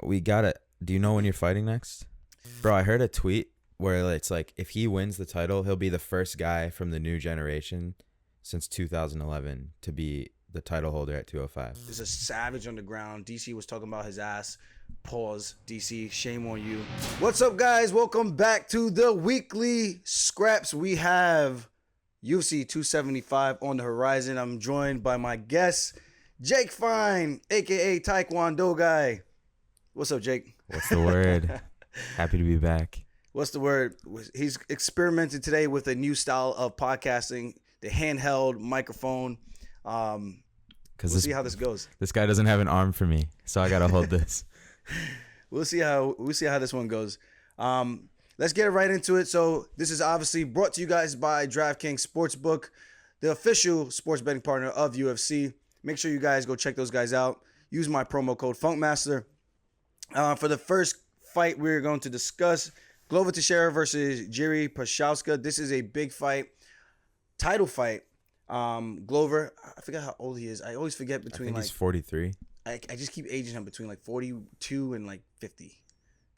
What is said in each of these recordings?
we got it. Do you know when you're fighting next? Bro, I heard a tweet where it's like if he wins the title, he'll be the first guy from the new generation since 2011 to be the title holder at 205. There's a savage on the ground. DC was talking about his ass. Pause. DC, shame on you. What's up, guys? Welcome back to the weekly scraps. We have UFC 275 on the horizon. I'm joined by my guest, Jake Fine, a.k.a. Taekwondo Guy. What's up, Jake? What's the word? Happy to be back. What's the word? He's experimented today with a new style of podcasting, the handheld microphone. We'll see how this goes. This guy doesn't have an arm for me, so I gotta hold this. We'll see how this one goes. Let's get right into it. So this is obviously brought to you guys by DraftKings Sportsbook, the official sports betting partner of UFC. Make sure you guys go check those guys out. Use my promo code FunkMaster. For the first fight we're going to discuss, Glover Teixeira versus Jiri Prochazka. This is a big fight, title fight. Glover, I forget how old he is. I always forget between. I think he's 43. I just keep aging him between like 42 and like 50.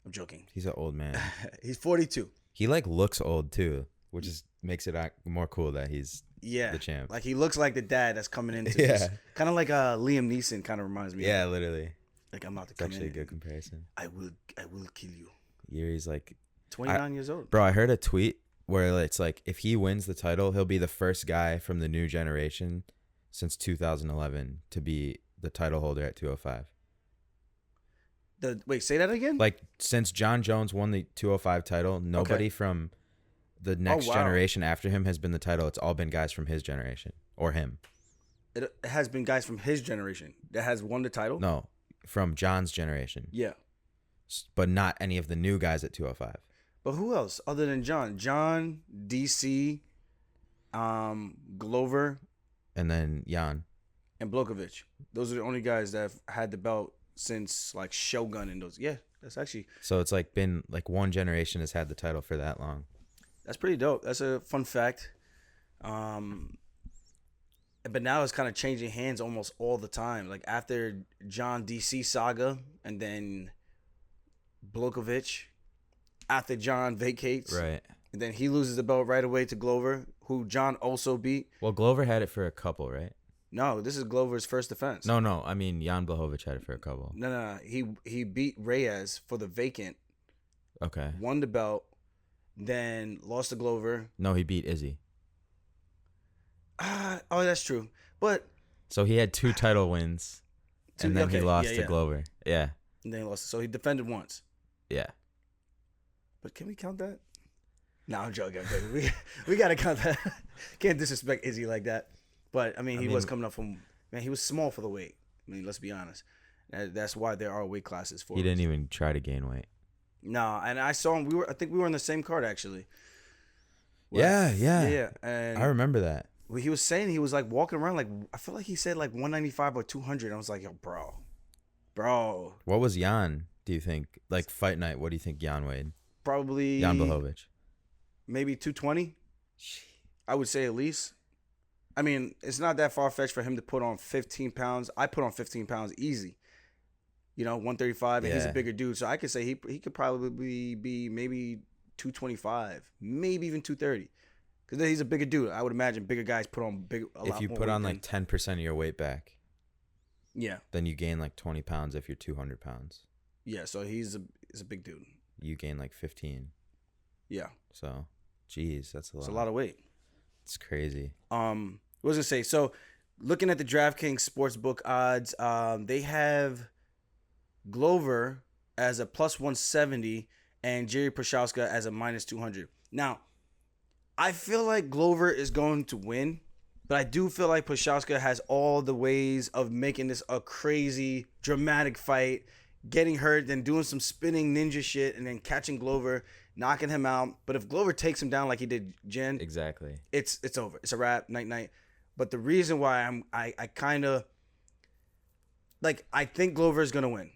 I'm joking. He's an old man. He's 42. He like looks old too, which is makes it more cool that he's the champ. Like he looks like the dad that's coming into this. Kind of like Liam Neeson kind of reminds me. Yeah, literally. Like I'm about to it's come in. Actually a good comparison. I will kill you. Yuri's like 29 years old. Bro, I heard a tweet where it's like if he wins the title, he'll be the first guy from the new generation since 2011 to be the title holder at 205. Wait, say that again? Like since John Jones won the 205 title, nobody from the next generation after him has been the title. It's all been guys from his generation or him. It has been guys from his generation that has won the title? No, from John's generation. Yeah. But not any of the new guys at 205. But who else other than John? John, DC, Glover. And then Jan. And Blokovic. Those are the only guys that have had the belt since like Shogun and those. Yeah, that's actually. So it's like been like one generation has had the title for that long. That's pretty dope. That's a fun fact. But now it's kind of changing hands almost all the time. Like after John DC saga and then Blokovic, after John vacates. Right. And then he loses the belt right away to Glover, who John also beat. Well, Glover had it for a couple, right? No, this is Glover's first defense. No. I mean, Jan Blachowicz had it for a couple. No. He beat Reyes for the vacant. Okay. Won the belt, then lost to Glover. No, he beat Izzy. Oh, that's true. But so he had two title wins, and then he lost to Glover. Yeah. And then he lost. So he defended once. Yeah. But can we count that? No, I'm joking. We got to count that. Can't disrespect Izzy like that. But, I mean, he was coming up from... Man, he was small for the weight. I mean, let's be honest. That's why there are weight classes for him. He didn't even try to gain weight. No, and I saw him. I think we were on the same card, actually. Yeah. Yeah. And I remember that. He was saying he was, like, walking around, like... I feel like he said, like, 195 or 200. I was like, yo, bro. What was Jan, do you think? Like, fight night, what do you think Jan weighed? Probably... Jan Blachowicz. Maybe 220. I would say at least. I mean, it's not that far-fetched for him to put on 15 pounds. I put on 15 pounds easy. 135, and he's a bigger dude. So I could say he could probably be maybe 225, maybe even 230. Because he's a bigger dude. I would imagine bigger guys put on a lot more. If you put on like 10% of your weight back, then you gain like 20 pounds if you're 200 pounds. Yeah, so he's a big dude. You gain like 15. Yeah. So, geez, that's a lot. It's a lot of weight. It's crazy. What was I gonna say? So, looking at the DraftKings Sportsbook odds, they have Glover as a plus 170 and Jiri Prochazka as a minus 200. Now, I feel like Glover is going to win, but I do feel like Procházka has all the ways of making this a crazy, dramatic fight, getting hurt, then doing some spinning ninja shit, and then catching Glover, knocking him out. But if Glover takes him down like he did Jen, exactly, it's over. It's a wrap. Night. But the reason why I kind of like I think Glover is gonna win,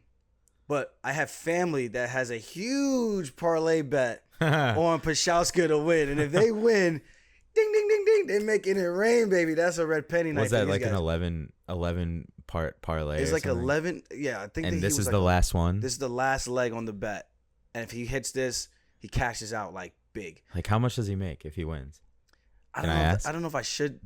but I have family that has a huge parlay bet on Procházka to win, and if they win, ding ding ding ding, they're making it rain, baby. That's a red penny night. Was that like an 11 parlay. It's or like something. 11. Yeah, I think. And that this he was is like the last one. This is the last leg on the bet, and if he hits this, he cashes out like big. Like, how much does he make if he wins? I Can don't I know. ask? I don't know if I should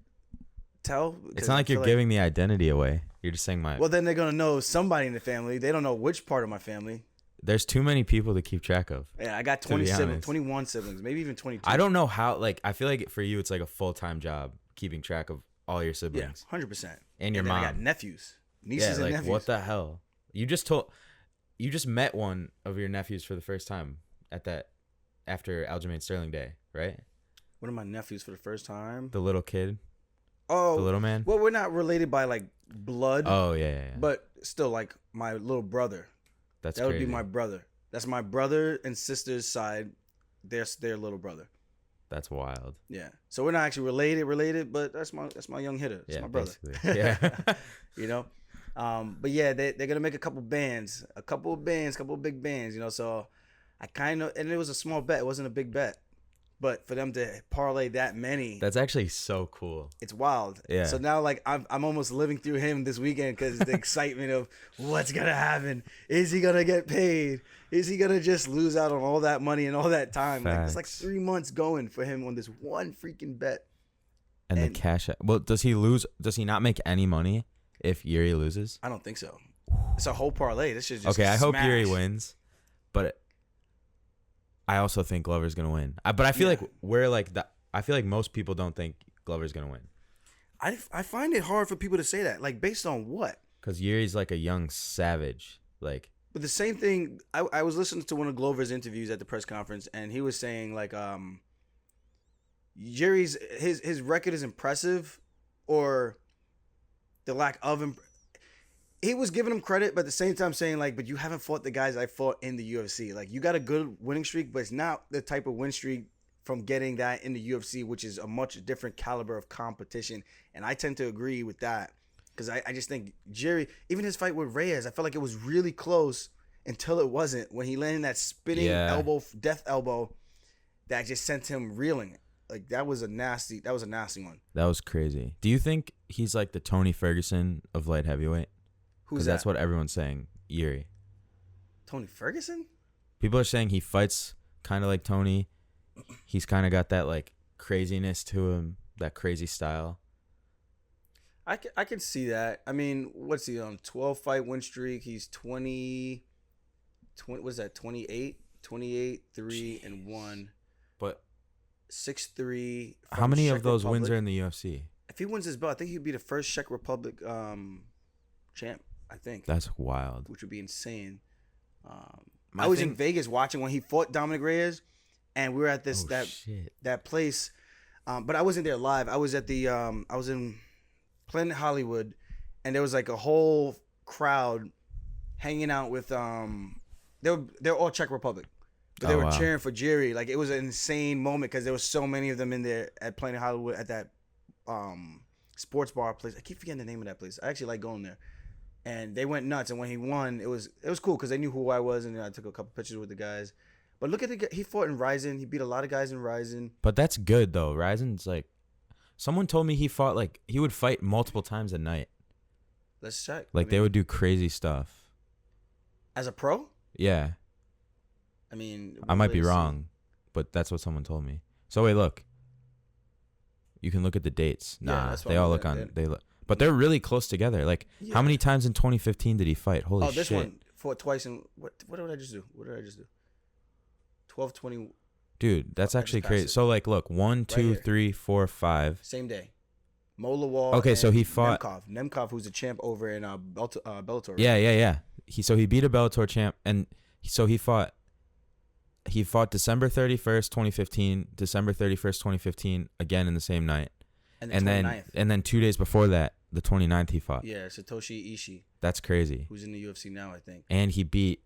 tell. It's not like you're giving the identity away. You're just saying my. Well, then they're gonna know somebody in the family. They don't know which part of my family. There's too many people to keep track of. Yeah, I got 20 siblings, 21 siblings, maybe even 22. I don't know how. Like, I feel like for you, it's like a full-time job keeping track of all your siblings. Yeah, 100%. And your then mom. I got nephews, nieces, and nephews. What the hell? You just met one of your nephews for the first time after Aljamain Sterling Day, right? One of my nephews for the first time. The little kid. Oh, the little man. Well, we're not related by like blood. Oh yeah. But still, like my little brother. That would be my brother. That's my brother and sister's side. Their little brother. That's wild. Yeah. So we're not actually related, but that's my young hitter. That's my brother. Basically. Yeah. You know? But yeah, they're gonna make a couple of big bands, you know. So I and it was a small bet, it wasn't a big bet. But for them to parlay that many, that's actually so cool. It's wild. Yeah. So now, like, I'm almost living through him this weekend because the excitement of what's gonna happen. Is he gonna get paid? Is he gonna just lose out on all that money and all that time? Facts. Like, it's like 3 months going for him on this one freaking bet. And the cash. Well, does he lose? Does he not make any money if Jiri loses? I don't think so. It's a whole parlay. This should just okay. I hope smash. Jiri wins, but I also think Glover's gonna win. But I feel like we're like that. I feel like most people don't think Glover's gonna win. I find it hard for people to say that. Like, based on what? Because Yuri's like a young savage. Like, but the same thing. I was listening to one of Glover's interviews at the press conference, and he was saying like, Jiri's his record is impressive, or the lack of he was giving him credit, but at the same time saying like, but you haven't fought the guys I fought in the UFC. Like, you got a good winning streak, but it's not the type of win streak from getting that in the UFC, which is a much different caliber of competition. And I tend to agree with that because I just think Jiri, even his fight with Reyes, I felt like it was really close until it wasn't, when he landed that spinning elbow, death elbow, that just sent him reeling. Like, that was a nasty one. That was crazy. Do you think he's like the Tony Ferguson of light heavyweight? Who's that? That's what everyone's saying. Jiri. Tony Ferguson? People are saying he fights kind of like Tony. He's kind of got that like craziness to him, that crazy style. I can see that. I mean, what's he on? 12 fight win streak. He's 20 what's that? 28, 3-1. But 6-3. How many of those wins are in the UFC? If he wins his belt, I think he'd be the first Czech Republic champ. I think that's wild, which would be insane. I was in Vegas watching when he fought Dominic Reyes, and we were at this that place, but I wasn't there live. I was at the I was in Planet Hollywood, and there was like a whole crowd hanging out with they're all Czech Republic, but they were cheering for Jiri. Like, it was an insane moment because there was so many of them in there at Planet Hollywood at that sports bar place. I keep forgetting the name of that place. I actually like going there. And they went nuts. And when he won, it was cool because they knew who I was, and I took a couple pictures with the guys. But look at he fought in Ryzen. He beat a lot of guys in Ryzen. But that's good though. Ryzen's like, someone told me he fought like he would fight multiple times a night. Let's check. Like, they would do crazy stuff. As a pro? Yeah. I mean, I might be wrong, but that's what someone told me. So wait, look. You can look at the dates. Nah, they all look on. They look. But they're really close together. Like, how many times in 2015 did he fight? Holy shit. Oh, this one fought twice in... What did I just do? 12, 20... Dude, that's actually crazy. So, like, look. 1, 2, 3, 4, 5. Same day. Molawal. Okay, so he fought... Nemkov, who's a champ over in Bellator. Right? Yeah. He beat a Bellator champ. And so he fought December 31st, 2015, December 31st, 2015, again in the same night. And then 2 days before that, the 29th, he fought. Yeah, Satoshi Ishii. That's crazy. Who's in the UFC now, I think. And he beat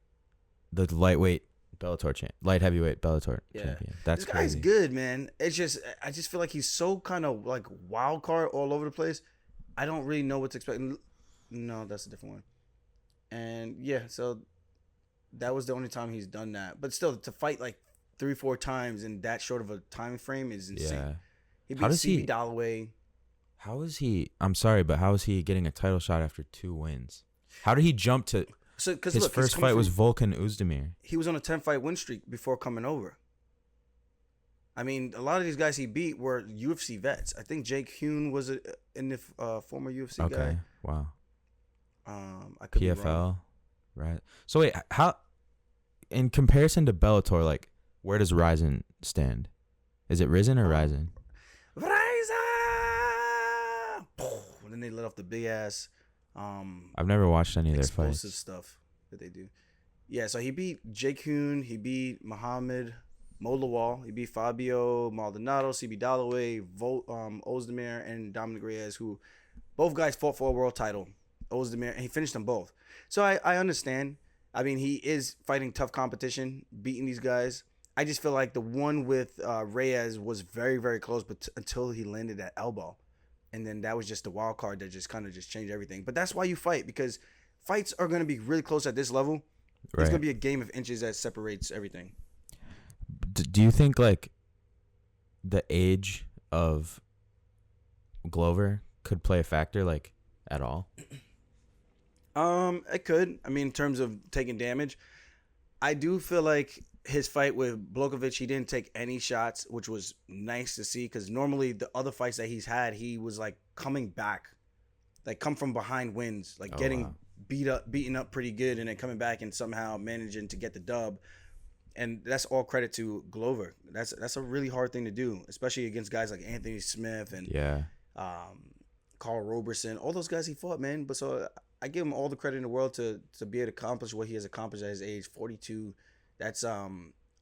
the lightweight Bellator champ, light heavyweight Bellator champion. That's this guy's crazy. good, man. It's just, I just feel like he's so kind of like wild card all over the place. I don't really know what to expect. No, that's a different one. And yeah, so that was the only time he's done that. But still, to fight like 3-4 times in that short of a time frame is insane. Yeah. He beat C.B. Dalloway. How is he? I'm sorry, but how is he getting a title shot after 2 wins? How did he jump to? So, because His first fight was Volkan Oezdemir. He was on a 10-fight win streak before coming over. I mean, a lot of these guys he beat were UFC vets. I think Jake Hune was in the former UFC guy. Okay, wow. I could be wrong. PFL, right? So wait, how? In comparison to Bellator, like, where does Ryzen stand? Is it Risen or Ryzen? Ryzen. And then they let off the big ass. I've never watched any of their fights. Explosive stuff that they do. Yeah, so he beat Jake Hune. He beat Muhammad Molawal. He beat Fabio Maldonado, CB Dalloway, Oezdemir, and Dominic Reyes, who both guys fought for a world title. Oezdemir, and he finished them both. So I understand. I mean, he is fighting tough competition, beating these guys. I just feel like the one with Reyes was very, very close, but until he landed that elbow. And then that was just the wild card that just kind of just changed everything. But that's why you fight, because fights are going to be really close at this level. Right. It's going to be a game of inches that separates everything. Do you think, like, the age of Glover could play a factor, like, at all? It could. I mean, in terms of taking damage, I do feel like his fight with Blachowicz, he didn't take any shots, which was nice to see, because normally the other fights that he's had, he was like coming back, like come from behind wins, like getting beaten up pretty good, and then coming back and somehow managing to get the dub. And that's all credit to Glover. That's a really hard thing to do, especially against guys like Anthony Smith and Carl Roberson, all those guys he fought, man. But so I give him all the credit in the world to be able to accomplish what he has accomplished at his age, 42. That's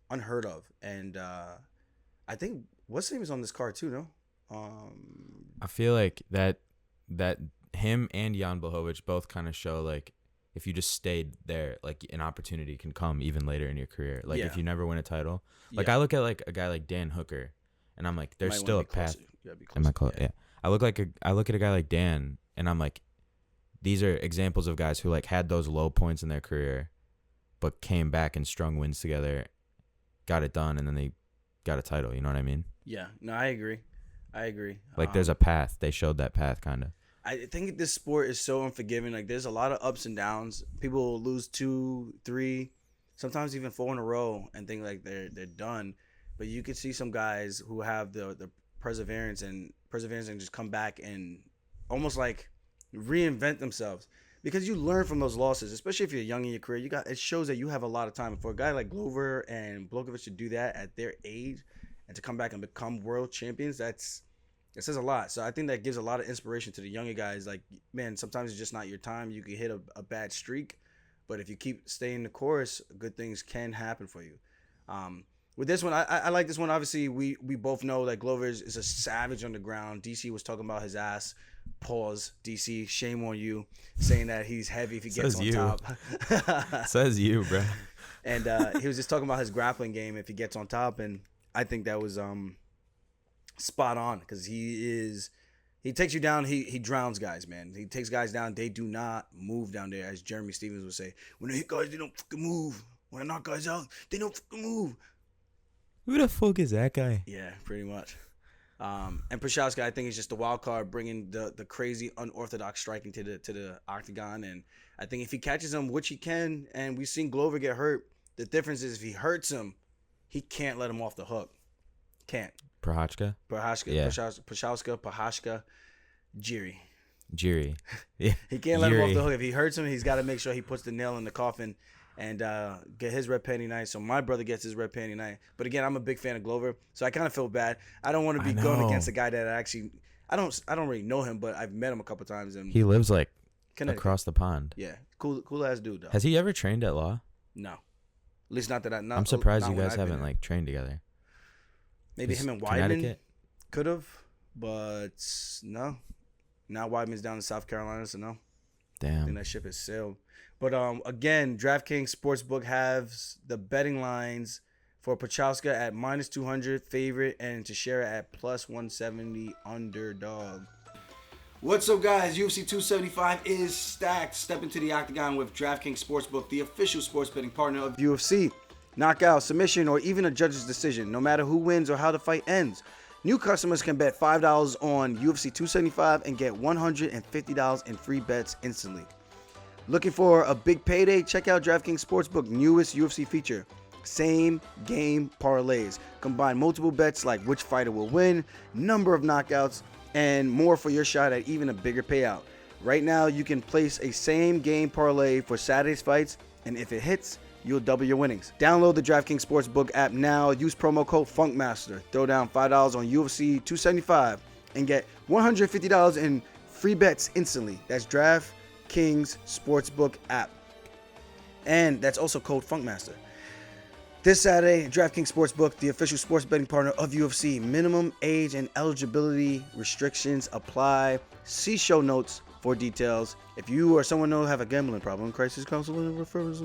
unheard of. And I think what's his name is on this card too, no? I feel like that him and Jan Blachowicz both kind of show, like, if you just stayed there, like, an opportunity can come even later in your career. Like, if you never win a title. Like, I look at, like, a guy like Dan Hooker, and I'm like, there's still a path. Am I close? Yeah. I look at a guy like Dan, and I'm like, these are examples of guys who, like, had those low points in their career, but came back and strung wins together, got it done, and then they got a title. You know what I mean? Yeah. No, I agree. Like, there's a path. They showed that path, kind of. I think this sport is so unforgiving. Like, there's a lot of ups and downs. People will lose 2, 3, sometimes even 4 in a row and think like they're done. But you could see some guys who have the perseverance and just come back and almost like reinvent themselves, because you learn from those losses, especially if you're young in your career. It shows that you have a lot of time. For a guy like Glover and Blachowicz to do that at their age and to come back and become world champions, it says a lot. So I think that gives a lot of inspiration to the younger guys. Like, man, sometimes it's just not your time. You can hit a bad streak, but if you keep staying the course, good things can happen for you. With this one, I like this one. Obviously, we both know that Glover is a savage on the ground. DC was talking about his ass. Pause. DC, shame on you, saying that he's heavy if he gets on top. Says you, bro. And he was just talking about his grappling game if he gets on top, and I think that was spot on, because he takes you down. He drowns guys, man. He takes guys down. They do not move down there, as Jeremy Stevens would say. When they hit guys, they don't fucking move. When I knock guys out, they don't fucking move. Who the fuck is that guy? Yeah, pretty much. And Procházka, I think, is just the wild card, bringing the crazy unorthodox striking to the octagon. And I think if he catches him, which he can, and we've seen Glover get hurt, the difference is if he hurts him, he can't let him off the hook. Can't. Procházka, yeah. Procházka, Jiri. Yeah. He can't let him off the hook. If he hurts him, he's got to make sure he puts the nail in the coffin and get his red panty night. So my brother gets his red panty night. But again, I'm a big fan of Glover, so I kind of feel bad. I don't want to be going against a guy that I don't really know him, but I've met him a couple times. And he lives like across the pond. Yeah, cool ass dude though. Has he ever trained at Law? No, at least not that I. I'm surprised you guys haven't like trained together. Maybe him and Weidman could have, but no. Now Weidman's down in South Carolina, so no. Damn. I think that ship has sailed. But again, DraftKings Sportsbook has the betting lines for Procházka at -200 favorite and Teixeira at +170 underdog. What's up, guys? UFC 275 is stacked. Step into the octagon with DraftKings Sportsbook, the official sports betting partner of UFC. Knockout, submission, or even a judge's decision. No matter who wins or how the fight ends, New customers can bet $5 on UFC 275 and get $150 in free bets instantly. Looking for a big payday? Check out DraftKings Sportsbook newest UFC feature, Same Game Parlays. Combine multiple bets like which fighter will win, number of knockouts, and more for your shot at even a bigger payout. Right now, you can place a Same Game Parlay for Saturday's fights, and if it hits, you'll double your winnings. Download the DraftKings Sportsbook app now. Use promo code FUNKMASTER. Throw down $5 on UFC 275 and get $150 in free bets instantly. That's DraftKings Sportsbook app. And that's also code FUNKMASTER. This Saturday, DraftKings Sportsbook, the official sports betting partner of UFC. Minimum age and eligibility restrictions apply. See show notes for details. If you or someone know have a gambling problem, crisis counseling refers,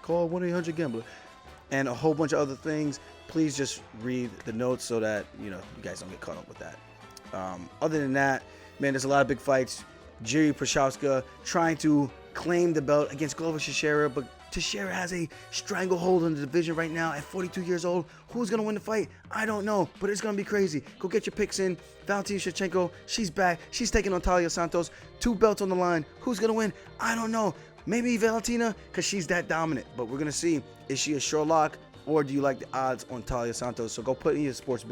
call 1-800-GAMBLER, and a whole bunch of other things. Please just read the notes so that you guys don't get caught up with that. Other than that, man, there's a lot of big fights. Jiri Prochazka trying to claim the belt against Glover Teixeira, but Teixeira has a stranglehold in the division right now at 42 years old. Who's going to win the fight? I don't know, but it's going to be crazy. Go get your picks in. Valentina Schevchenko, she's back. She's taking on Taila Santos. 2 belts on the line. Who's going to win? I don't know. Maybe Valentina, because she's that dominant. But we're going to see, is she a sure lock, or do you like the odds on Taila Santos? So go put in your sports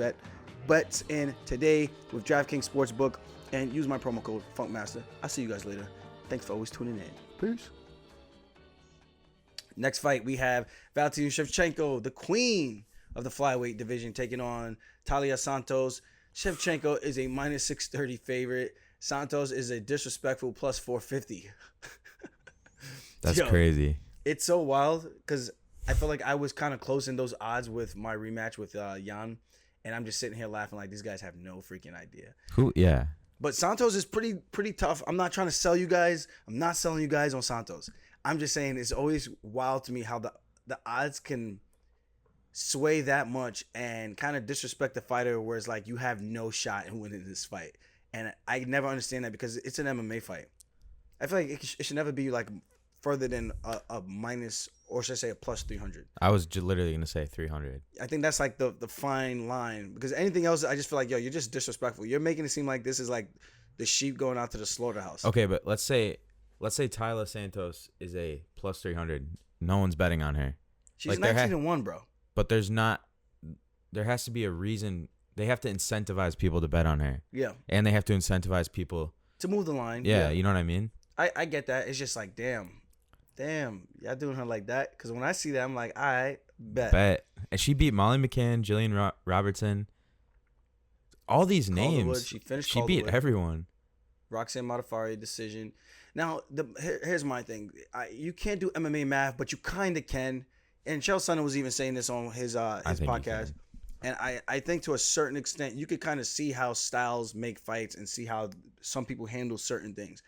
bets in today with DraftKings Sportsbook and use my promo code FUNKMASTER. I'll see you guys later. Thanks for always tuning in. Peace. Next fight, we have Valentina Schevchenko, the queen of the flyweight division, taking on Taila Santos. Shevchenko is a minus 630 favorite. Santos is a disrespectful plus 450. That's crazy. It's so wild because I feel like I was kind of close in those odds with my rematch with Jan, and I'm just sitting here laughing like these guys have no freaking idea. Yeah. But Santos is pretty tough. I'm not trying to sell you guys. I'm not selling you guys on Santos. I'm just saying it's always wild to me how the odds can sway that much and kind of disrespect the fighter where it's like you have no shot in winning this fight. And I never understand that because it's an MMA fight. I feel like it should never be like further than a minus, or should I say a plus 300. I was literally going to say 300. I think that's like the fine line because anything else, I just feel like, yo, you're just disrespectful. You're making it seem like this is like the sheep going out to the slaughterhouse. Okay, but let's say Taila Santos is a plus 300. No one's betting on her. She's 19-1, bro. But there has to be a reason. They have to incentivize people to bet on her. Yeah. And they have to incentivize people to move the line. Yeah, you know what I mean? I get that. It's just like, damn, y'all doing her like that? Because when I see that, I'm like, all right, bet. And she beat Molly McCann, Jillian Robertson. All these names. She beat everyone. Roxanne Modafferi decision. Now, here's my thing. You can't do MMA math, but you kind of can. And Chael Sonnen was even saying this on his podcast. And I think to a certain extent, you could kind of see how styles make fights and see how some people handle certain things.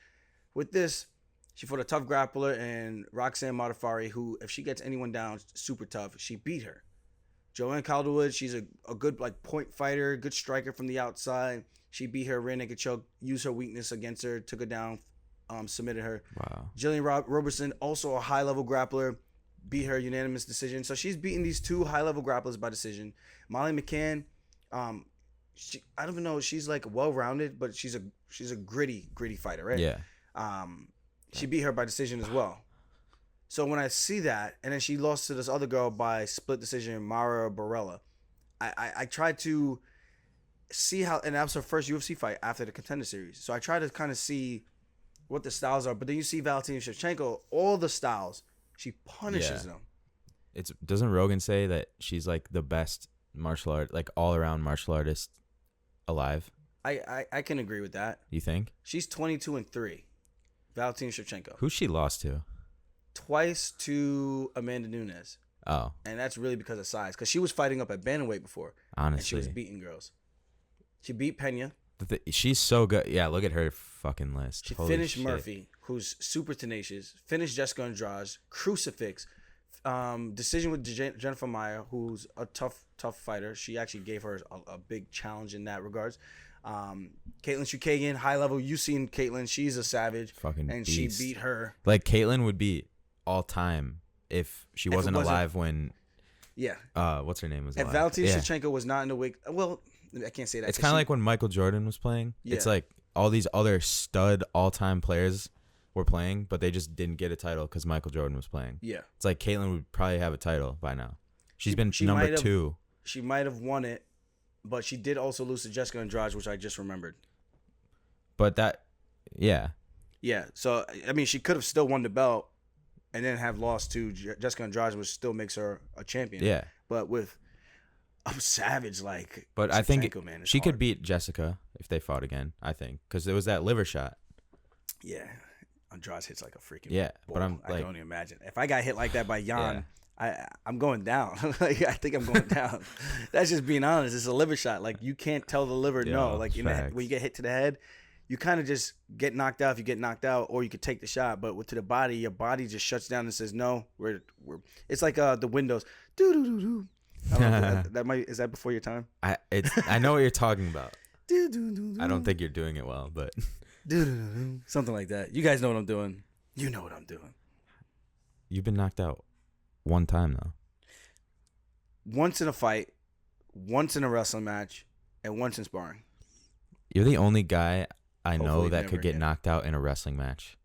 With this, she fought a tough grappler and Roxanne Modafferi, who, if she gets anyone down, super tough. She beat her. Joanne Calderwood, she's a good like point fighter, good striker from the outside. She beat her, rear naked choke, used her weakness against her, took her down, submitted her. Wow. Jillian Robertson, also a high-level grappler, beat her unanimous decision. So she's beaten these 2 high-level grapplers by decision. Molly McCann, I don't even know, she's like well-rounded, but she's a gritty fighter, right? Yeah. She beat her by decision as well. So when I see that, and then she lost to this other girl by split decision, Mara Barella, I tried to see how, and that was her first UFC fight after the Contender Series. So I tried to kind of see what the styles are. But then you see Valentina Schevchenko, all the styles, she punishes them. Doesn't Rogan say that she's like the best martial art, like all around martial artist alive? I can agree with that. You think? She's 22-3. Valentina Schevchenko. Who she lost to? Twice to Amanda Nunes. Oh. And that's really because of size. Because she was fighting up at bantamweight before. Honestly. And she was beating girls. She beat Pena. She's so good. Yeah, look at her fucking list. She finished Murphy, who's super tenacious. Finished Jessica Andrade. Crucifix. Decision with Jennifer Maia, who's a tough fighter. She actually gave her a big challenge in that regards. Caitlin Chukagian, high level. You've seen Caitlin. She's a savage. Fucking and beast. She beat her. Like, Caitlin would be all time if she wasn't alive when... Yeah. What's her name was alive. If Valentina Schevchenko was not in the weight... Well, I can't say that. It's kind of like when Michael Jordan was playing. Yeah. It's like all these other stud all-time players were playing, but they just didn't get a title because Michael Jordan was playing. Yeah. It's like Caitlyn would probably have a title by now. She's been she number might have- 2. She might have won it, but she did also lose to Jessica Andrade, which I just remembered. But that, yeah. Yeah. So, I mean, she could have still won the belt and then have lost to Jessica Andrade, which still makes her a champion. Yeah. But with a savage like But I think Shevchenko, man, it's she could hard. beat Jessica if they fought again, I think. Because there was that liver shot. Yeah. Andrade hits like a freaking Yeah, bull. but I'm I like, can only imagine. If I got hit like that by Jan, Yeah. I'm going down. Like, I think I'm going down. That's just being honest. It's a liver shot. Like, you can't tell the liver no. Like, when you get hit to the head, you kind of just get knocked out if you get knocked out, or you could take the shot. But to the body, your body just shuts down and says no. We're it's like the Windows. Do do do do. I don't know if that might, is that before your time? I know what you're talking about. Do do do. I don't think you're doing it well, but Do do do. Something like that. You guys know what I'm doing. You know what I'm doing. you've been knocked out one time though. Once in a fight, once in a wrestling match, and once in sparring. You're the only guy I know Hopefully that never could get again. knocked out in a wrestling match.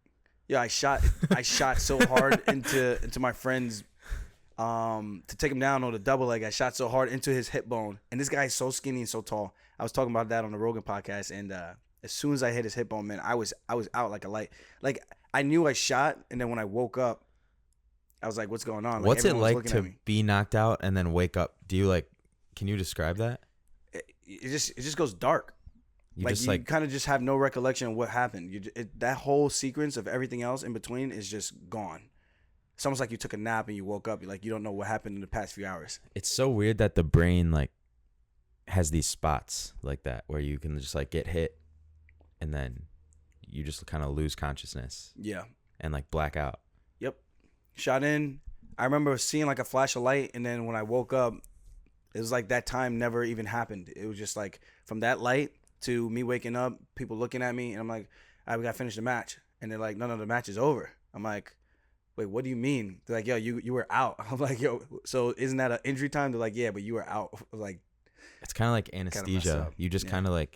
Yeah, I shot so hard into my friend's to take him down on the double leg. I shot so hard into his hip bone, and this guy is so skinny and so tall. I was talking about that on the Rogan podcast, and as soon as I hit his hip bone, man, I was out like a light. Like, I knew I shot, and then when I woke up, I was like, "What's going on?" Like, What's it everyone was like looking at to me. be knocked out and then wake up? Do you can you describe that? It just goes dark. You Like, just you kind of just have no recollection of what happened. That whole sequence of everything else in between is just gone. It's almost like you took a nap and you woke up. You're like, you don't know what happened in the past few hours. it's so weird that the brain has these spots like that where you can just get hit and then you just kind of lose consciousness Yeah. and black out. Yep. Shot in. I remember seeing like a flash of light, and then when I woke up, it was like that time never even happened. It was just like from that light to me waking up, people looking at me, and I'm like, "I got to finish the match," and they're like, "No, the match is over." I'm like, "Wait, what do you mean?" They're like, "Yo, you were out." I'm like, "Yo, so isn't that an injury time?" They're like, "Yeah, but you were out." I was like, It's kind of like messed anesthesia. up. You just Yeah. kind of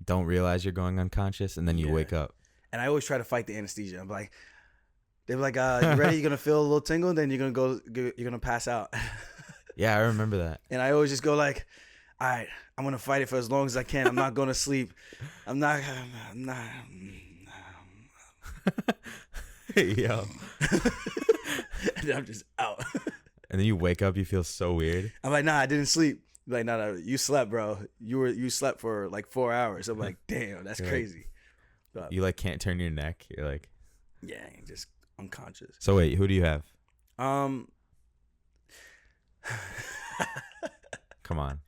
don't realize you're going unconscious and then you Yeah. wake up. and I always try to fight the anesthesia. I'm like, they're like, "You ready? You're gonna feel a little tingle, then you're gonna pass out." Yeah, I remember that. And I always just go like, all right, I'm going to fight it for as long as I can. I'm not going to sleep. I'm not. Yo. And then I'm just out. And then you wake up, you feel so weird. I'm like, nah, I didn't sleep. Like, no, you slept, bro. You slept for like 4 hours. I'm like, damn, that's You're crazy. But, You can't turn your neck. You're like, yeah, just unconscious. so wait, who do you have? Come on.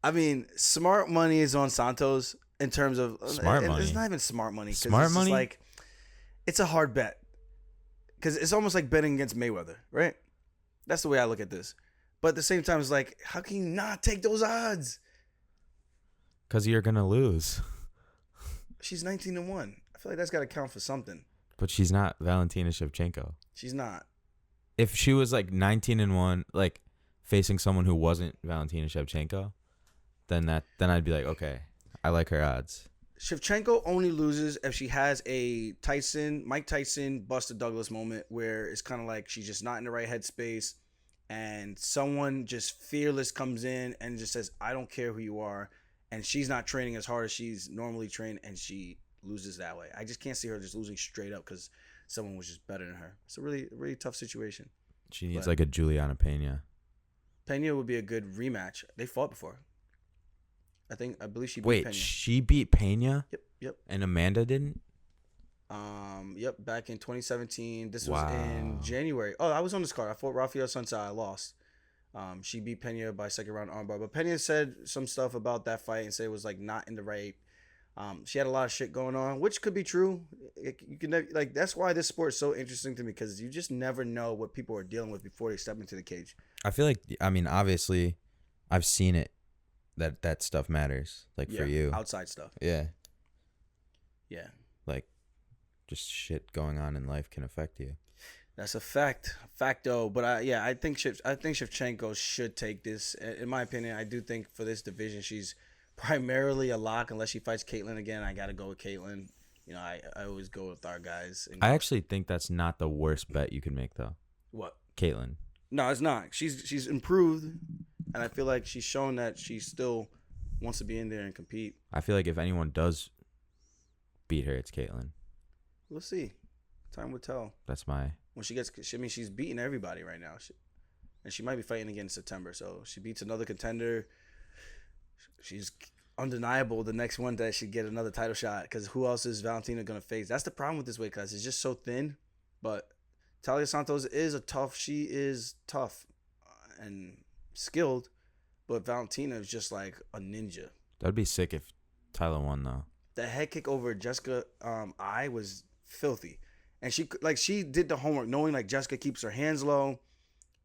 I mean, smart money is on Santos in terms of Smart It's money? not even smart money. 'Cause Smart it's just money? like, it's a hard bet. Because it's almost like betting against Mayweather, right? That's the way I look at this. But at the same time, it's like, how can you not take those odds? Because you're going to lose. She's 19-1. I feel like that's got to count for something. But she's not Valentina Schevchenko. She's not. If she was 19-1, facing someone who wasn't Valentina Shevchenko, then I'd be like, okay, I like her odds. Shevchenko only loses if she has a Mike Tyson, Buster Douglas moment where it's kind of like she's just not in the right headspace, and someone just fearless comes in and just says, I don't care who you are, and she's not training as hard as she's normally trained, and she loses that way. I just can't see her just losing straight up because someone was just better than her. It's a really, really tough situation. She needs But- a Juliana Pena. Pena would be a good rematch. They fought before. I believe she beat Wait, Pena. she beat Pena Yep. and Amanda didn't? Yep, back in 2017. This was Wow. in January. Oh, I was on this card. I fought Rafael Santos. I lost. She beat Pena by second round armbar. But Pena said some stuff about that fight and said it was not in the right. She had a lot of shit going on, which could be true. You can that's why this sport is so interesting to me, because you just never know what people are dealing with before they step into the cage. I feel obviously, I've seen it. That stuff matters. For you. Outside stuff. Yeah. Yeah. Just shit going on in life can affect you. That's a facto. But I think Shevchenko should take this. In my opinion, I do think for this division, she's primarily a lock unless she fights Caitlyn again. I got to go with Caitlyn. You know, I always go with our guys. I actually think that's not the worst bet you can make, though. What? Caitlyn. No, it's not. She's improved, and I feel like she's shown that she still wants to be in there and compete. I feel like if anyone does beat her, it's Caitlyn. We'll see. Time will tell. That's my... When she gets... I mean, she's beating everybody right now. And she might be fighting again in September. So she beats another contender. She's undeniable the next one that she'd get another title shot, because who else is Valentina going to face? That's the problem with this weight class. It's just so thin. But Taila Santos she is tough and skilled, but Valentina is just like a ninja. That'd be sick if Taila won, though. The head kick over Jessica I was filthy. And she did the homework, knowing like Jessica keeps her hands low,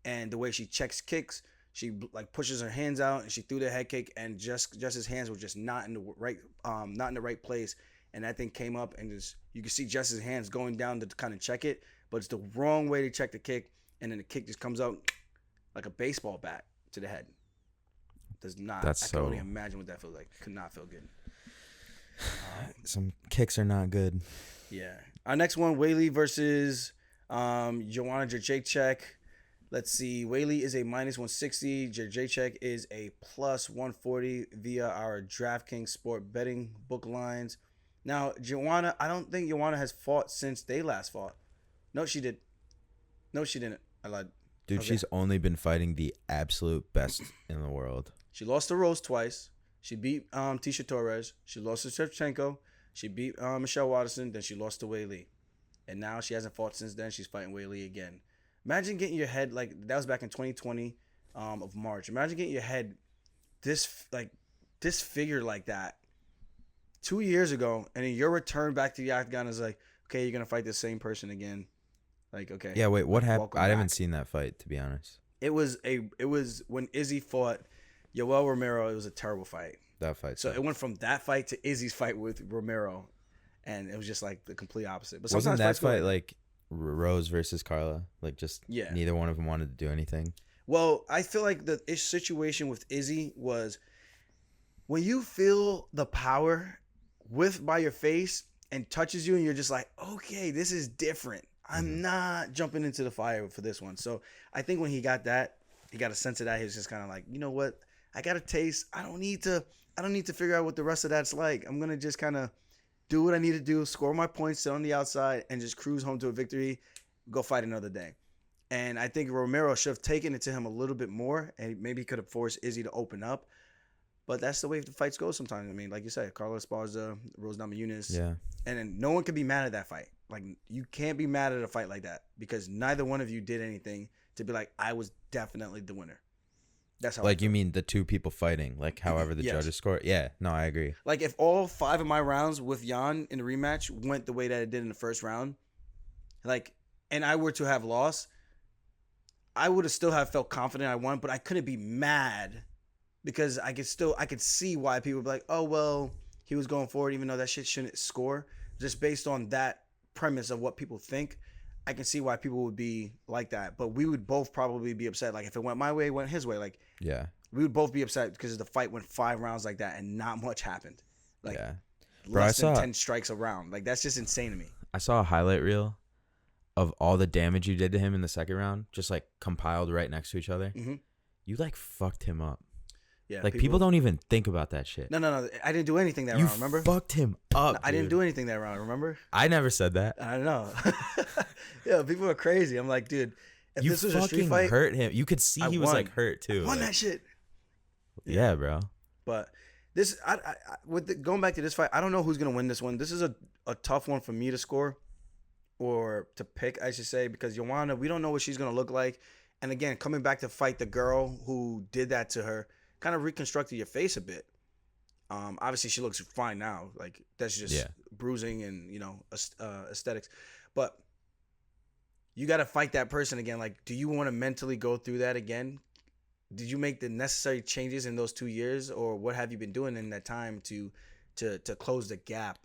and the way she checks kicks, she like pushes her hands out, and she threw the head kick, and Jess's hands were just not in the right place, and that thing came up, and just you can see Jess's hands going down to kind of check it, but it's the wrong way to check the kick, and then the kick just comes out like a baseball bat to the head. Does not. I can only imagine what that feels like. Could not feel good. Some kicks are not good. Yeah. Our next one, Weili versus Joanna Jędrzejczyk. Let's see. Weili is a -160. Jędrzejczyk is a +140 via our DraftKings sport betting book lines. Now, Joanna, I don't think Joanna has fought since they last fought. No, she did. No, she didn't. I lied. Dude, okay. She's only been fighting the absolute best in the world. She lost to Rose twice. She beat Tisha Torres. She lost to Shevchenko. She beat Michelle Waterson. Then she lost to Weili. And now she hasn't fought since then. She's fighting Weili again. Imagine getting your head, like, that was back in 2020 of March. Imagine getting your head disfigured like that 2 years ago. And then your return back to the octagon is like, okay, you're going to fight the same person again. Like, okay. Yeah, wait, what happened? I haven't seen that fight, to be honest. It was when Izzy fought Yoel Romero. It was a terrible fight. That fight. So it went from that fight to Izzy's fight with Romero, and it was just like the complete opposite. But wasn't that fight like Rose versus Carla? Like, just yeah, neither one of them wanted to do anything. Well, I feel like the situation with Izzy was when you feel the power by your face and touches you, and you're just like, okay, this is different. I'm not jumping into the fire for this one. So I think when he got that, he got a sense of that. He was just kind of like, you know what? I got a taste. I don't need to figure out what the rest of that's like. I'm going to just kind of do what I need to do, score my points, sit on the outside, and just cruise home to a victory, go fight another day. And I think Romero should have taken it to him a little bit more, and maybe he could have forced Izzy to open up. But that's the way the fights go sometimes. I mean, like you said, Carlos Esparza, Rose Namajunas. Yeah. And then no one can be mad at that fight. Like, you can't be mad at a fight like that because neither one of you did anything to be like, I was definitely the winner. That's how. Like, you mean the two people fighting, like however the yes. judges score? Yeah, no, I agree. Like, if all 5 of my rounds with Jan in the rematch went the way that it did in the first round, like, and I were to have lost, I would have still have felt confident I won, but I couldn't be mad because I could see why people would be like, oh, well, he was going forward even though that shit shouldn't score. Just based on that premise of what people think, I can see why people would be like that. But we would both probably be upset. Like, if it went my way, it went his way. Like, yeah, we would both be upset because the fight went 5 rounds like that and not much happened. Like, yeah. less than 10 strikes a round. Like, that's just insane to me. I saw a highlight reel of all the damage you did to him in the second round, just like compiled right next to each other. Mm-hmm. You like fucked him up. Yeah, like people don't even think about that shit. No. I didn't do anything that round, remember? You fucked him up. No, I didn't do anything that round, remember? I never said that. I know. Yeah, people are crazy. I'm like, dude, if you this was a street fight, hurt him. You could see he was like hurt too. I won that shit. Yeah, bro. But this, going back to this fight, I don't know who's gonna win this one. This is a tough one for me to score or to pick, I should say, because Joanna, we don't know what she's gonna look like. And again, coming back to fight the girl who did that to her, kind of reconstructed your face a bit. Obviously she looks fine now. Like, that's just bruising and, you know, aesthetics. But you got to fight that person again. Like, do you want to mentally go through that again? Did you make the necessary changes in those 2 years, or what have you been doing in that time to close the gap?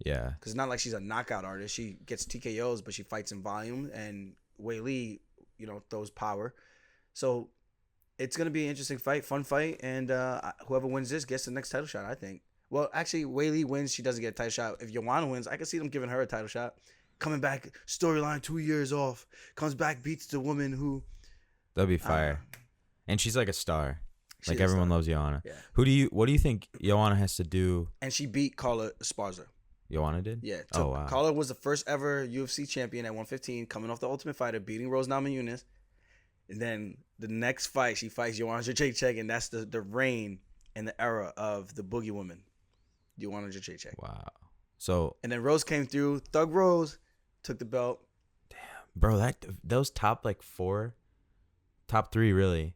Yeah. Because it's not like she's a knockout artist. She gets TKOs, but she fights in volume, and Weili, you know, throws power. So It's gonna be an interesting fight, fun fight, and whoever wins this gets the next title shot. I think. Well, actually, Weili wins, she doesn't get a title shot. If Joanna wins, I can see them giving her a title shot. Coming back, storyline 2 years off, comes back, beats the woman who. That'd be fire, and she's like a star. Like everyone loves Joanna. Yeah. What do you think Joanna has to do? And she beat Carla Esparza. Joanna did? Yeah. Oh wow. Carla was the first ever UFC champion at 115, coming off the Ultimate Fighter, beating Rose Namajunas. And then the next fight, she fights Joanna Jędrzejczyk, and that's the reign and the era of the Boogie Woman, Joanna Jędrzejczyk. Wow. So. And then Rose came through. Thug Rose took the belt. Damn, bro. Those top like 4, top 3 really.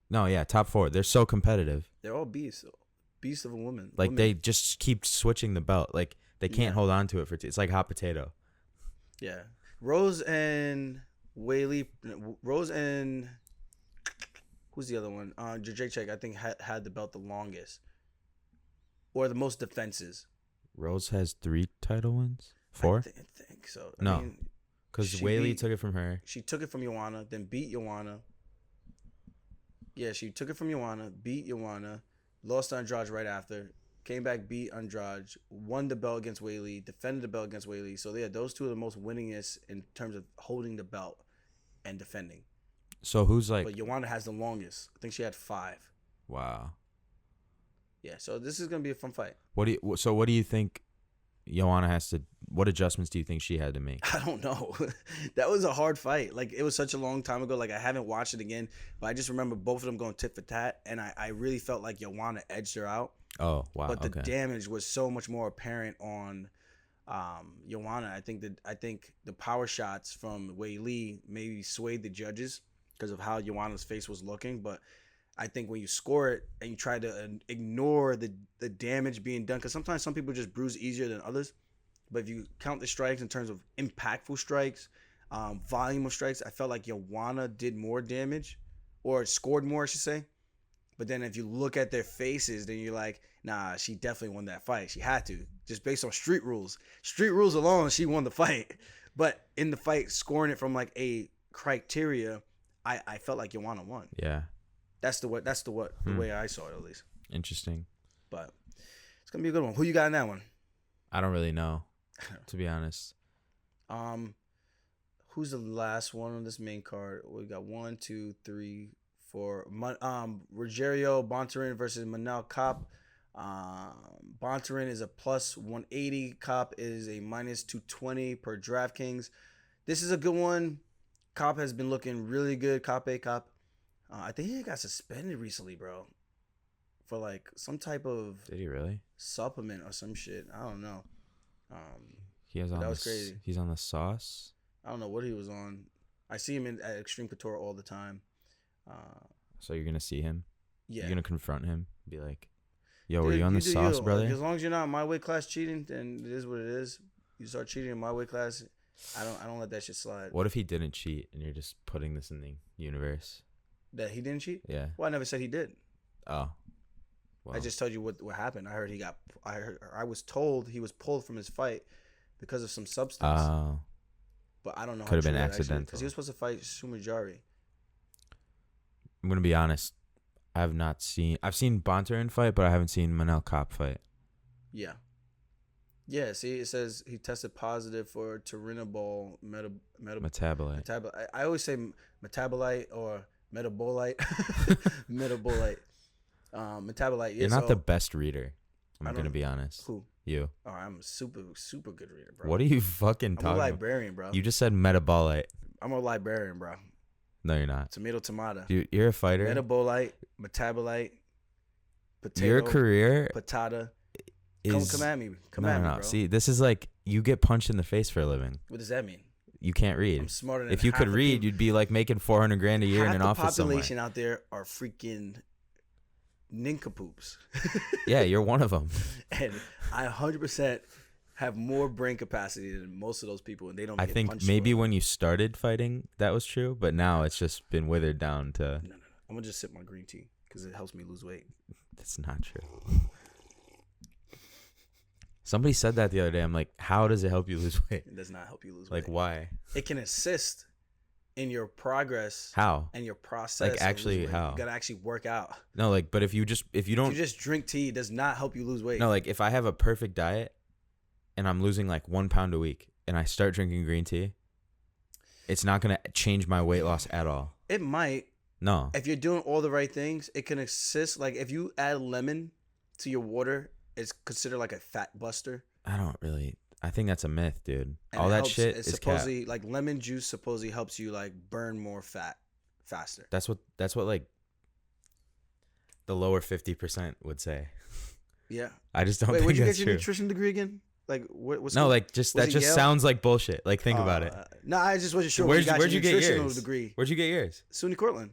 No, yeah, top 4. They're so competitive. They're all beasts of a woman. Like they just keep switching the belt. Like they can't hold on to it it's like hot potato. Yeah, Rose and Weili. Rose and who's the other one? Jędrzejczyk, I think had the belt the longest, or the most defenses. Rose has 3 title wins. 4? I think so. No, because Weili took it from her. She took it from Joanna, then beat Joanna. Yeah, she took it from Joanna, beat Joanna, lost to Andrade right after, came back, beat Andrade, won the belt against Weili, defended the belt against Weili. So yeah, those two are the most winningest in terms of holding the belt and defending. So who's like? But Joanna has the longest. I think she had 5. Wow. Yeah, so this is gonna be a fun fight. What do you think Joanna has to? What adjustments do you think she had to make? I don't know. That was a hard fight. Like, it was such a long time ago. Like, I haven't watched it again, but I just remember both of them going tit for tat, and I really felt like Joanna edged her out. Oh wow! But the damage was so much more apparent on Joanna. I think the power shots from Weili maybe swayed the judges because of how Joanna's face was looking. But I think when you score it and you try to ignore the damage being done, because sometimes some people just bruise easier than others. But if you count the strikes in terms of impactful strikes, volume of strikes, I felt like Joanna did more damage, or scored more, I should say. But then if you look at their faces, then you're like, nah, she definitely won that fight. She had to, just based on street rules. Street rules alone, she won the fight. But in the fight, scoring it from like a criteria, I felt like Joanna won. Yeah. That's the way I saw it, at least. Interesting. But it's gonna be a good one. Who you got in that one? I don't really know, to be honest. Who's the last one on this main card? We got 1, 2, 3, 4. Rogerio Bonterin versus Manel Kape. Bonterin is a plus 180. Kape is a minus 220 per DraftKings. This is a good one. Kape has been looking really good. Kape. I think he got suspended recently, bro, for like some type of. Did he really? Supplement or some shit. I don't know. That was crazy. He's on the sauce. I don't know what he was on. I see him at Extreme Couture all the time. So you're gonna see him? Yeah. You're gonna confront him? Be like, "Yo, were you on the sauce, brother?" Like, as long as you're not in my weight class cheating, then it is what it is. You start cheating in my weight class, I don't let that shit slide. What if he didn't cheat and you're just putting this in the universe? That he didn't cheat? Yeah. Well, I never said he did. Oh. Well. I just told you what happened. I was told he was pulled from his fight because of some substance. Oh. But I don't know. Could have been accidental. Because he was supposed to fight Sumajari. I'm gonna be honest. I've seen Bonterin fight, but I haven't seen Manel Kape fight. Yeah. Yeah. See, it says he tested positive for turinabol metabolite. I always say metabolite or metabolite. Metabolite. Metabolite. Yeah, You're not the best reader. I'm gonna be honest. Who? You. Oh, I'm a super good reader, bro. What are you fucking talking? I'm a librarian, bro. You just said metabolite. I'm a librarian, bro. No, you're not. Tomato. You're a fighter. Metabolite, metabolite, potato. Your career patata. is. Come at me. Come at me, bro. See, this is like you get punched in the face for a living. What does that mean? You can't read. I'm smarter than if you could read, you'd be like making $400,000 a year in an office somewhere. Half the population out there are freaking nincompoops. Yeah, you're one of them. And I 100% have more brain capacity than most of those people, and they don't. I think maybe when you started fighting, that was true, but now it's just been withered down to. No. I'm gonna just sip my green tea because it helps me lose weight. That's not true. Somebody said that the other day. I'm like, how does it help you lose weight? It does not help you lose weight. Like, why? It can assist in your progress. How? And your process. Like actually how? You gotta actually work out. No, like, but if you don't, if you just drink tea, it does not help you lose weight. No, like if I have a perfect diet and I'm losing like 1 pound a week and I start drinking green tea, it's not gonna change my weight loss at all. It might. No. If you're doing all the right things, it can assist. Like if you add lemon to your water, it's considered like a fat buster. I think that's a myth, dude. And all that helps, shit it's is supposedly cap. like lemon juice supposedly helps you like burn more fat faster. That's what like the lower 50% would say. Yeah. I just don't Wait, think where'd you that's get your true. nutrition degree again? Like what's No, like just that just Yale? sounds like bullshit. Like think about it. No, I just wasn't sure. Where'd where you get nutritional yours? degree? Where'd you get yours? SUNY Cortland.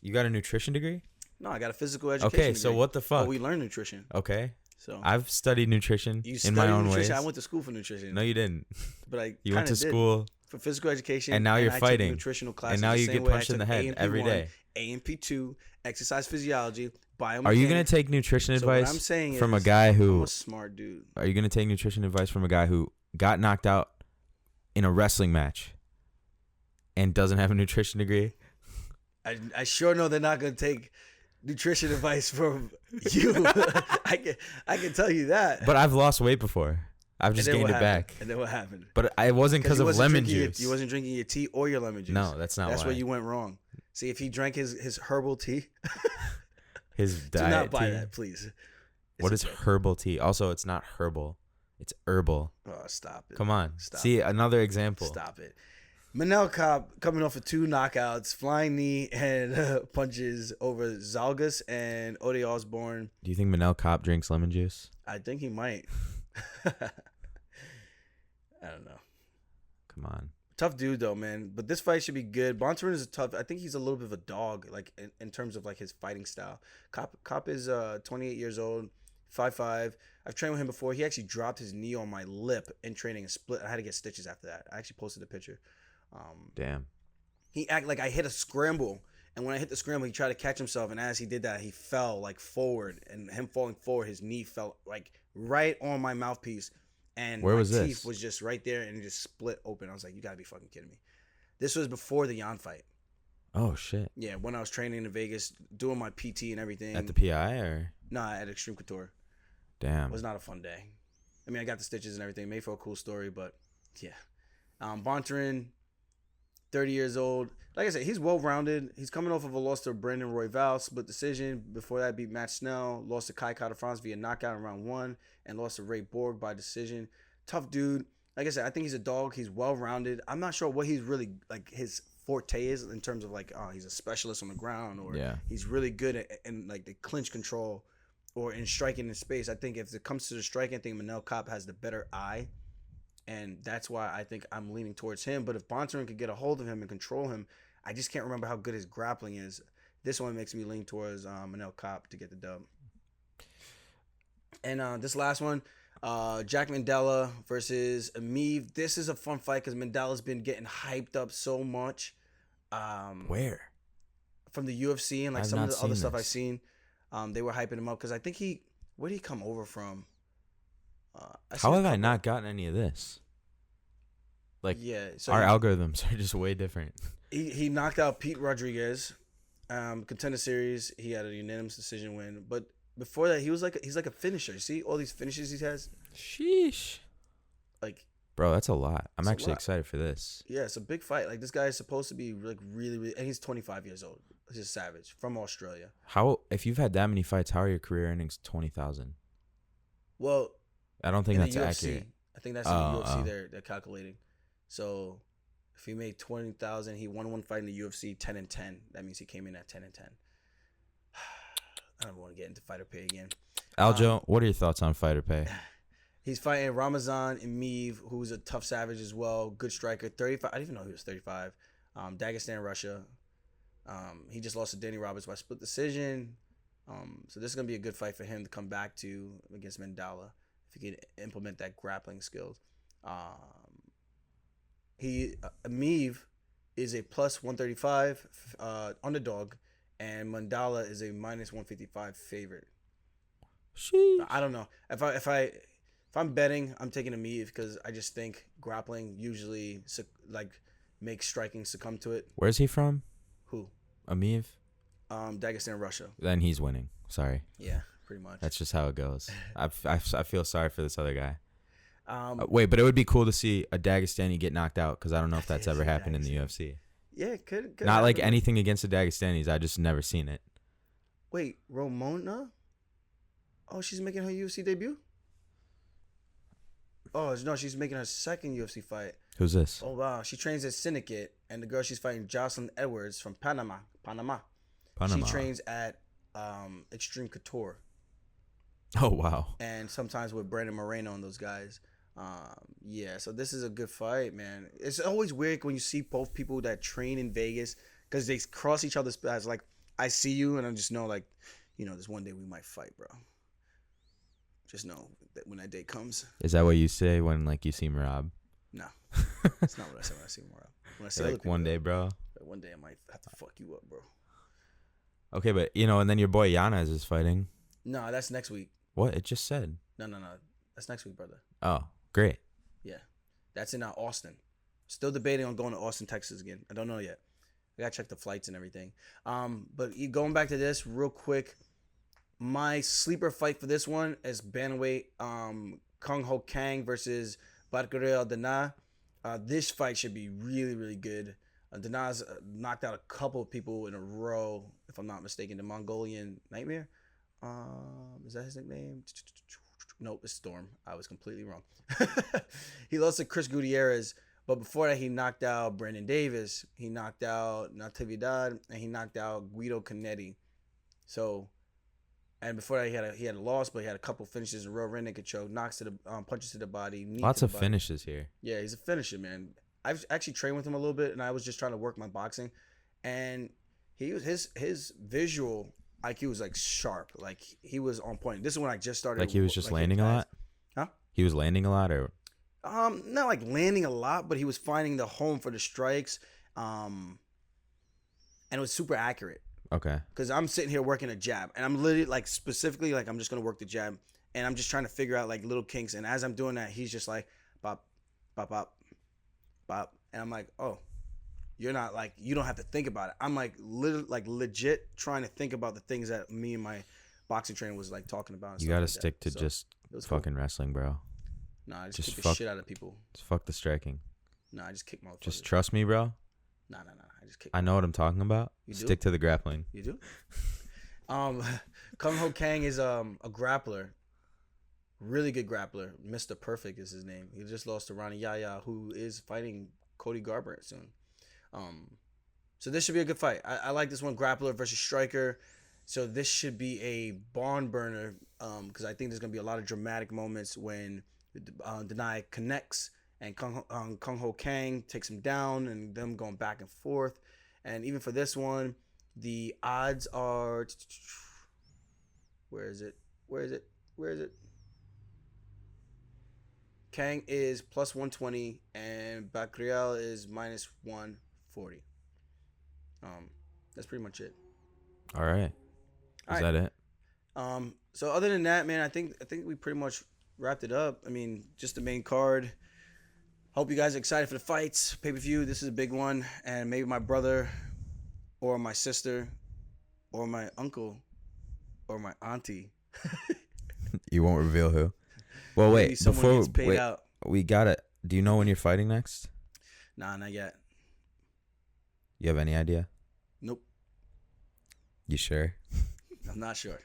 You got a nutrition degree? No, I got a physical education Okay, degree. so what the fuck? Oh, we learn nutrition. Okay. So I've studied nutrition you in my own nutrition. ways. I went to school for nutrition. No, you didn't. But I You went to did. school For physical education, and now you're I took fighting. nutritional classes. And now the you same get way I punched in the took head every A&P1, day. A&P2, exercise physiology, biomechanics. Are you gonna take nutrition So what advice I'm saying from a is, guy I'm who? a smart dude. Are you gonna take nutrition advice from a guy who got knocked out in a wrestling match and doesn't have a nutrition degree? I sure know they're not gonna take nutrition advice from you. I can tell you that. But I've lost weight before. I've just gained it back. And then what happened? But it wasn't because of lemon juice. You wasn't drinking your tea or your lemon juice. No, that's not That's why. where you went wrong. See, if he drank his herbal tea, His do diet not buy tea. that, please. What is herbal tea? Also, it's not herbal. It's herbal. Oh, stop it. Come on. Stop See, it. another example. Stop it. Manel Kape coming off of 2 knockouts, flying knee and punches over Zalgas and Ode Osborne. Do you think Manel Kape drinks lemon juice? I think he might. I don't know. Come on. Tough dude though, man. But this fight should be good. Bonterin is a tough. I think he's a little bit of a dog, like in terms of like his fighting style. Kape is 28 years old, 5'5". I've trained with him before. He actually dropped his knee on my lip in training and split. I had to get stitches after that. I actually posted a picture. Damn. He acted like I hit a scramble, and when I hit the scramble, he tried to catch himself, and as he did that, he fell like forward, and him falling forward, his knee fell like right on my mouthpiece. And Where my was teeth this? was just right there and it just split open. I was like, you gotta be fucking kidding me. This was before the Jan fight. Oh shit. Yeah, when I was training in Vegas, doing my PT and everything. At the PI or? Nah, at Extreme Couture. Damn. It was not a fun day. I mean, I got the stitches and everything. Made for a cool story, but yeah. Bonterin, 30 years old. Like I said, he's well-rounded. He's coming off of a loss to Brandon Royval, split decision. Before that, beat Matt Snell. Lost to Kai Kara-France via knockout in round 1. And lost to Ray Borg by decision. Tough dude. Like I said, I think he's a dog. He's well-rounded. I'm not sure what he's really, like, his forte is in terms of, like, he's a specialist on the ground. Or he's really good in like, the clinch control or in striking in space. I think if it comes to the striking, I think Manel Kape has the better eye. And that's why I think I'm leaning towards him. But if Bonterin could get a hold of him and control him, I just can't remember how good his grappling is. This one makes me lean towards Manel Kape to get the dub. And this last one, Jack Mandela versus Ameev. This is a fun fight because Mandela's been getting hyped up so much. Where? From the UFC and like I've some of not the other seen stuff this. I've seen. They were hyping him up because I think where did he come over from? How have I not gotten any of this? Like, yeah, so our algorithms are just way different. He knocked out Pete Rodriguez, Contender Series. He had a unanimous decision win, but before that, he's like a finisher. See all these finishes he has. Sheesh. Like, bro, that's a lot. I'm It's a actually lot. excited for this. yeah, it's a big fight. Like this guy is supposed to be like really, really, and he's 25 years old. He's a savage from Australia. How, if you've had that many fights, how are your career earnings 20,000? Well, I don't think in that's the UFC, accurate. I think that's in the UFC. They're calculating. So if he made 20,000, he won one fight in the UFC 10-10. That means he came in at 10-10. I don't want to get into fighter pay again. Aljo, what are your thoughts on fighter pay? He's fighting Ramazan Ameev, who's a tough savage as well. Good striker, 35. I didn't even know he was 35. Dagestan, Russia. He just lost to Danny Roberts by split decision. So this is going to be a good fight for him to come back to against Mandela if he can implement that grappling skills. Ameev is a plus 135 underdog, and Mandela is a minus 155 favorite. Sheesh. I don't know. If I'm betting, I'm taking Ameev because I just think grappling usually like make striking succumb to it. Where's he from? Who? Amiv? Dagestan, Russia. Then he's winning. Sorry. Yeah, pretty much. That's just how it goes. I feel sorry for this other guy. Wait, but it would be cool to see a Dagestani get knocked out because I don't know if that's ever happened in the UFC. Yeah, it could Not like happen. anything against the Dagestanis. I just never seen it. Wait, Ramona? Oh, she's making her UFC debut? Oh, no, she's making her second UFC fight. Who's this? Oh, wow. She trains at Syndicate, and the girl she's fighting, Jocelyn Edwards from Panama. She trains at Extreme Couture. Oh, wow. And sometimes with Brandon Moreno and those guys. Yeah, so this is a good fight, man. It's always weird when you see both people that train in Vegas because they cross each other's paths. Like, I see you, and I just know, like, this one day we might fight, bro. Just know that when that day comes. Is that what you say when, like, you see Merab? No. That's not what I say when I see Merab. When I see like, one day, bro. One day I might have to fuck you up, bro. Okay, but, and then your boy Yanez is fighting. No, that's next week. What? It just said. No. That's next week, brother. Oh, great. Yeah. That's in Austin. Still debating on going to Austin, Texas again. I don't know yet. I got to check the flights and everything. But going back to this real quick, my sleeper fight for this one is bantamweight Kung Ho Kang versus Barcarel Dana. This fight should be really, really good. Dana's knocked out a couple of people in a row, if I'm not mistaken. The Mongolian Nightmare. Is that his nickname? Nope, it's Storm. I was completely wrong. He lost to Chris Gutierrez, but before that, he knocked out Brandon Davis. He knocked out Natividad, and he knocked out Guido Canetti. So, and before that, he had a loss, but he had a couple finishes in a row. Rear naked choke, knocks to the punches to the body. Lots of finishes here. Yeah, he's a finisher, man. I've actually trained with him a little bit, and I was just trying to work my boxing, and he was his visual IQ was like sharp, like he was on point. This is when I just started. Like he was just landing a lot. Huh? He was landing a lot, or not like landing a lot, but he was finding the home for the strikes, and it was super accurate. Okay. Because I'm sitting here working a jab, and I'm literally like specifically like I'm just gonna work the jab, and I'm just trying to figure out like little kinks. And as I'm doing that, he's just like bop, bop, bop, bop, and I'm like, oh. You're not like, you don't have to think about it. I'm like legit trying to think about the things that me and my boxing trainer was like talking about. And you got to like stick to just fucking wrestling, bro. Nah, I just kick the shit out of people. Just fuck the striking. Nah, I just kick motherfuckers. Just trust me, bro. Nah. I just kick. I know what I'm talking about. You do? Stick to the grappling. You do? Kung Ho Kang is a grappler. Really good grappler. Mr. Perfect is his name. He just lost to Ronnie Yaya, who is fighting Cody Garbrandt soon. So this should be a good fight. I like this one, grappler versus striker. So this should be a barn burner because I think there's going to be a lot of dramatic moments when Deny connects and Kung Ho Kang takes him down and them going back and forth. And even for this one, the odds are... Where is it? Kang is plus 120 and Bakriel is minus 140. That's pretty much it. All right. Is that it? So other than that, man, I think we pretty much wrapped it up. I mean, just the main card. Hope you guys are excited for the fights. Pay-per-view, this is a big one. And maybe my brother or my sister or my uncle or my auntie. You won't reveal who. Well, Maybe wait. someone Before gets paid out. We got it. Do you know when you're fighting next? Nah, not yet. You have any idea? Nope. You sure? I'm not sure.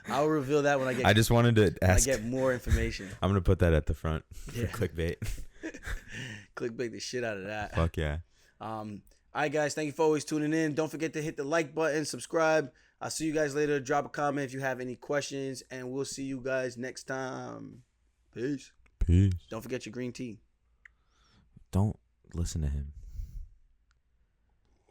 I'll reveal that when I get. I just wanted to ask. I get more information. I'm gonna put that at the front for Yeah. clickbait. Clickbait the shit out of that. Fuck yeah. All right, guys. Thank you for always tuning in. Don't forget to hit the like button, subscribe. I'll see you guys later. Drop a comment if you have any questions, and we'll see you guys next time. Peace. Peace. Don't forget your green tea. Don't listen to him.